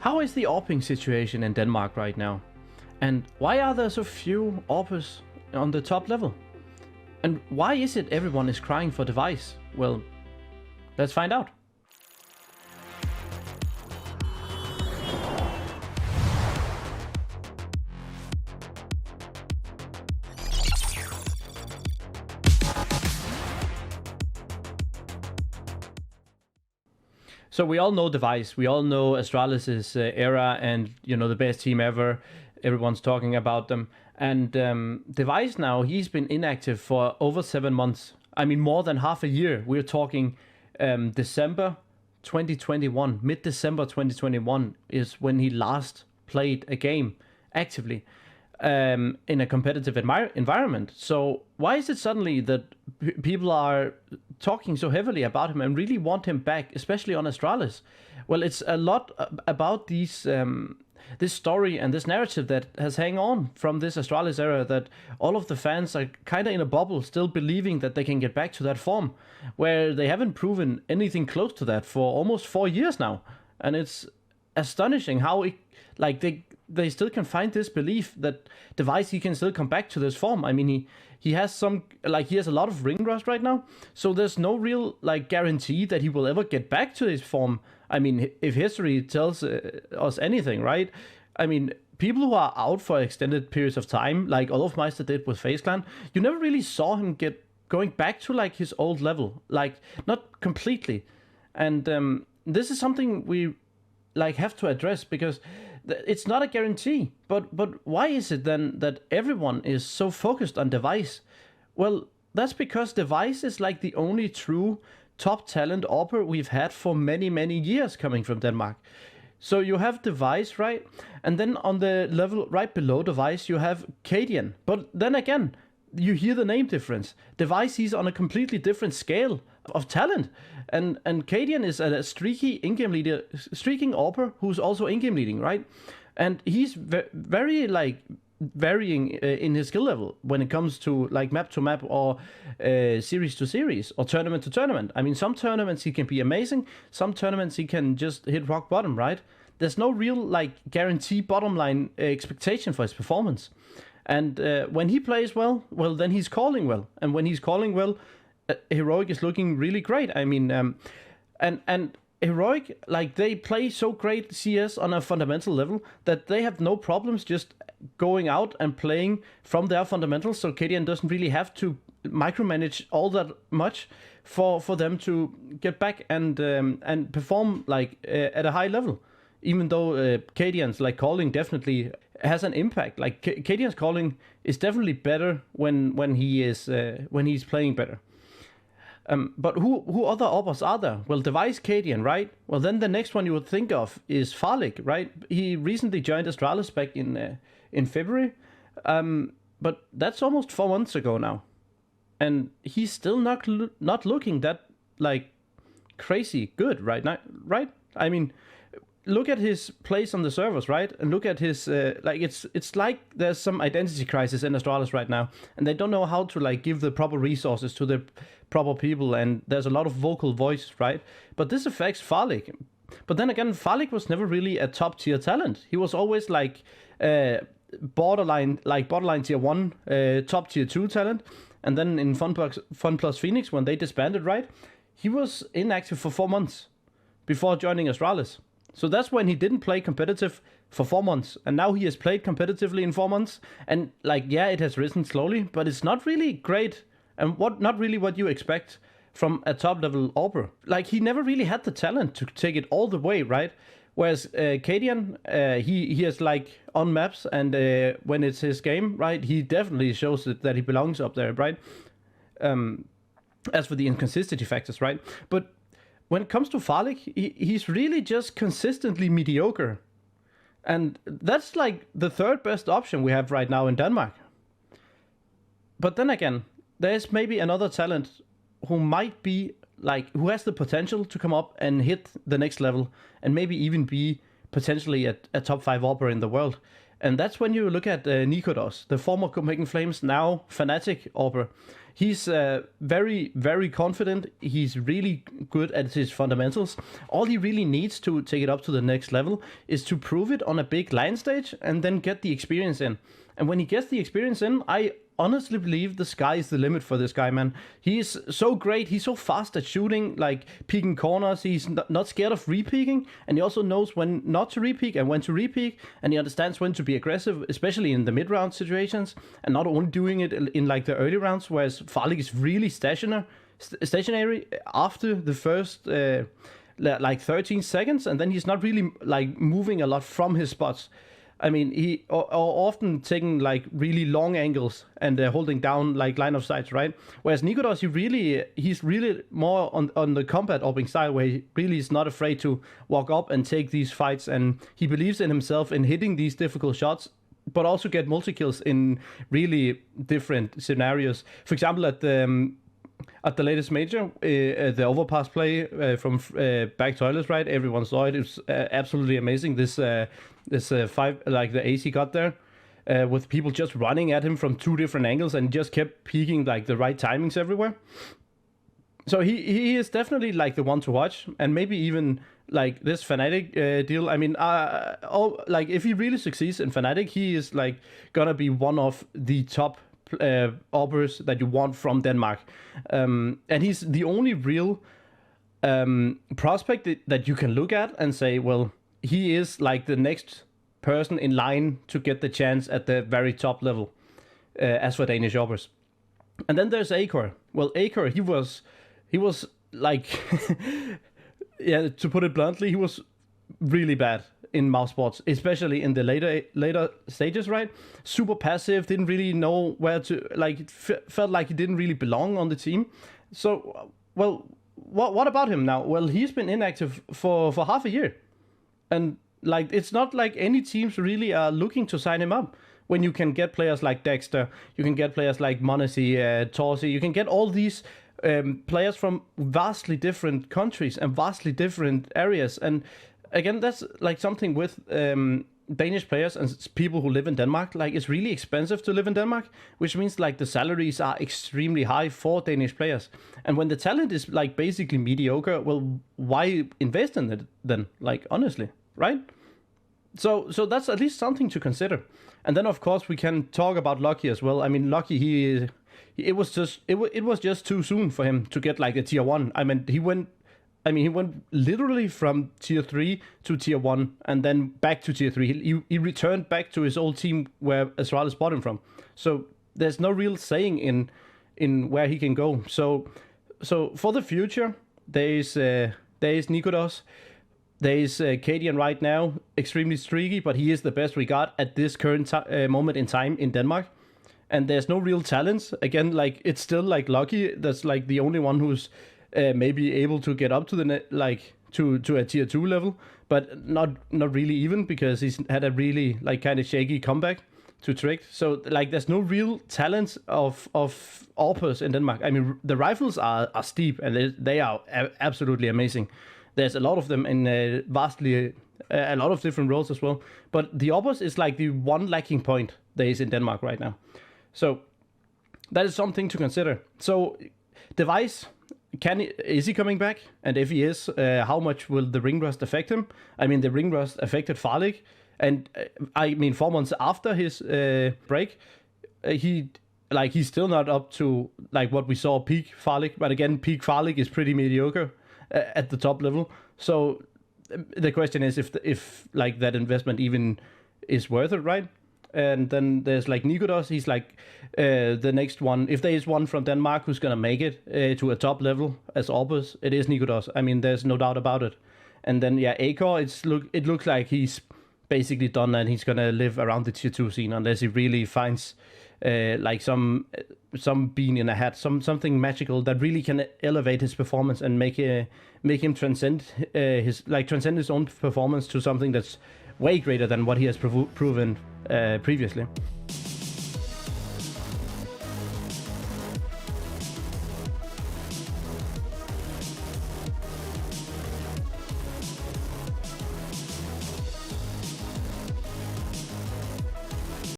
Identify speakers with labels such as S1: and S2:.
S1: How is the AWPing situation in Denmark right now? And why are there so few AWPers on the top level? And why is it everyone is crying for device? Well, let's find out. So we all know Device, we all know Astralis' era and, you know, the best team ever. Everyone's talking about them. And Device now, he's been inactive for over 7 months. I mean, more than half a year. We're talking December 2021, mid-December 2021 is when he last played a game actively in a competitive environment. So why is it suddenly that people are talking so heavily about him and really want him back, especially on Astralis? Well, it's a lot about these this story and this narrative that has hang on from this Astralis era, that all of the fans are kind of in a bubble, still believing that they can get back to that form, where they haven't proven anything close to that for almost 4 years now. And it's astonishing how it, like they still can find this belief that Device, he can still come back to this form. I mean, he has some, like, he has a lot of ring rust right now, so there's no real like guarantee that he will ever get back to his form. I mean, if history tells us anything, right? I mean, people who are out for extended periods of time, like Olofmeister did with FaZe Clan, you never really saw him going back to like his old level, like not completely. And this is something we like have to address, because it's not a guarantee. But why is it then that everyone is so focused on Device? Well, that's because Device is like the only true top talent AWPer we've had for many years coming from Denmark. So you have Device, right? And then on the level right below Device, you have Cadian. But then again, you hear the name difference. Device, he's on a completely different scale of talent. And Cadian is a streaky in-game leader, streaking AWPer who's also in-game leading, right? And he's very like varying in his skill level when it comes to like map to map or series to series or tournament to tournament. I mean, some tournaments he can be amazing, some tournaments he can just hit rock bottom, right? There's no real like guarantee bottom line expectation for his performance. And when he plays well, then he's calling well. And when he's calling well, Heroic is looking really great. I mean, and Heroic, like, they play so great CS on a fundamental level that they have no problems just going out and playing from their fundamentals. So Cadian doesn't really have to micromanage all that much for them to get back and perform like at a high level. Even though Cadian's like calling definitely has an impact. Like Cadian's calling is definitely better when he's playing better. But who other AWPers are there? Well, Device, Cadian, right? Well, then the next one you would think of is Farlik, right? He recently joined Astralis back in February, but that's almost 4 months ago now, and he's still not looking that like crazy good right now, right? I mean, look at his place on the servers, right? And look at his like it's like there's some identity crisis in Astralis right now, and they don't know how to like give the proper resources to the proper people, and there's a lot of vocal voice, right? But this affects Farlik. But then again, Farlik was never really a top tier talent. He was always like borderline tier 1, top tier 2 talent. And then in FunPlus Phoenix, when they disbanded, right, he was inactive for 4 months before joining Astralis. So that's when he didn't play competitive for 4 months. And now he has played competitively in 4 months. And like, yeah, it has risen slowly, but it's not really great. And not really what you expect from a top level AWPer. Like, he never really had the talent to take it all the way, right? Whereas Cadian, he has like on maps, and when it's his game, right, he definitely shows that he belongs up there, right? As for the inconsistency factors, right? But when it comes to Farlik, he's really just consistently mediocre. And that's like the third best option we have right now in Denmark. But then again, there's maybe another talent who might be like, who has the potential to come up and hit the next level and maybe even be potentially a top 5 AWPer in the world. And that's when you look at Nikodos, the former Copenhagen Flames, now Fnatic AWPer. He's very, very confident. He's really good at his fundamentals. All he really needs to take it up to the next level is to prove it on a big line stage and then get the experience in. And when he gets the experience in, I honestly believe the sky is the limit for this guy, man. He's so great. He's so fast at shooting, like peeking corners. He's not scared of re-peeking, and he also knows when not to re-peek and when to re-peek, and he understands when to be aggressive, especially in the mid-round situations, and not only doing it in like the early rounds, whereas Farlig is really stationary after the first like 13 seconds, and then he's not really like moving a lot from his spots. I mean, he often taking like really long angles and holding down like line of sight, right? Whereas Nikodos, he's really more on the combat AWPing style, where he really is not afraid to walk up and take these fights, and he believes in himself in hitting these difficult shots, but also get multi-kills in really different scenarios. For example, at the latest major, the overpass play from back toilets, right? Everyone saw it. It was absolutely amazing. This five, like the ace he got there, with people just running at him from two different angles and just kept peeking like the right timings everywhere. So he is definitely like the one to watch, and maybe even like this Fnatic deal. I mean, like if he really succeeds in Fnatic, he is like gonna be one of the top AWPers that you want from Denmark, and he's the only real prospect that you can look at and say, well, he is like the next person in line to get the chance at the very top level, as for Danish AWPers. And then there's Acor. Well, Acor, he was like, yeah, to put it bluntly, he was really bad in mouse sports, especially in the later stages, right? Super passive, didn't really know where to, like, felt like he didn't really belong on the team. So, well, what about him now? Well, he's been inactive for half a year. And, like, it's not like any teams really are looking to sign him up. When you can get players like Dexter, you can get players like Monesi, Torsi, you can get all these players from vastly different countries and vastly different areas. And again, that's like something with Danish players and people who live in Denmark. Like, it's really expensive to live in Denmark, which means like the salaries are extremely high for Danish players. And when the talent is like basically mediocre, well, why invest in it then? Like, honestly, right? So that's at least something to consider. And then of course we can talk about Lucky as well. I mean, Lucky, it was just too soon for him to get like a tier 1. I mean, he went literally from tier 3 to tier 1 and then back to tier 3. He returned back to his old team where Astralis bought him from. So there's no real saying in where he can go. So for the future, there is Nikodos. There is Cadian right now, extremely streaky, but he is the best we got at this current moment in time in Denmark. And there's no real talents. Again, like, it's still like Lucky that's like the only one who's maybe able to get up to the to a tier 2 level, but not really even, because he's had a really like kind of shaky comeback to Trick. So like there's no real talents of AWPers in Denmark. I mean, the rifles are steep and they are absolutely amazing. There's a lot of them in vastly a lot of different roles as well. But the AWPers is like the one lacking point there is in Denmark right now. So that is something to consider. So Device, is he coming back? And if he is, how much will the ring rust affect him? I mean, the ring rust affected Farlig, and I mean 4 months after his break, he's still not up to like what we saw peak Farlig. But again, peak Farlig is pretty mediocre at the top level. So the question is if like that investment even is worth it, right? And then there's like Nikodos. He's like the next one. If there is one from Denmark who's gonna make it to a top level as AWPers, it is Nikodos. I mean, there's no doubt about it. And then yeah, Acor. It looks like he's basically done, and he's gonna live around the tier 2 scene unless he really finds like some bean in a hat, something magical that really can elevate his performance and make him transcend his own performance to something that's way greater than what he has proven previously.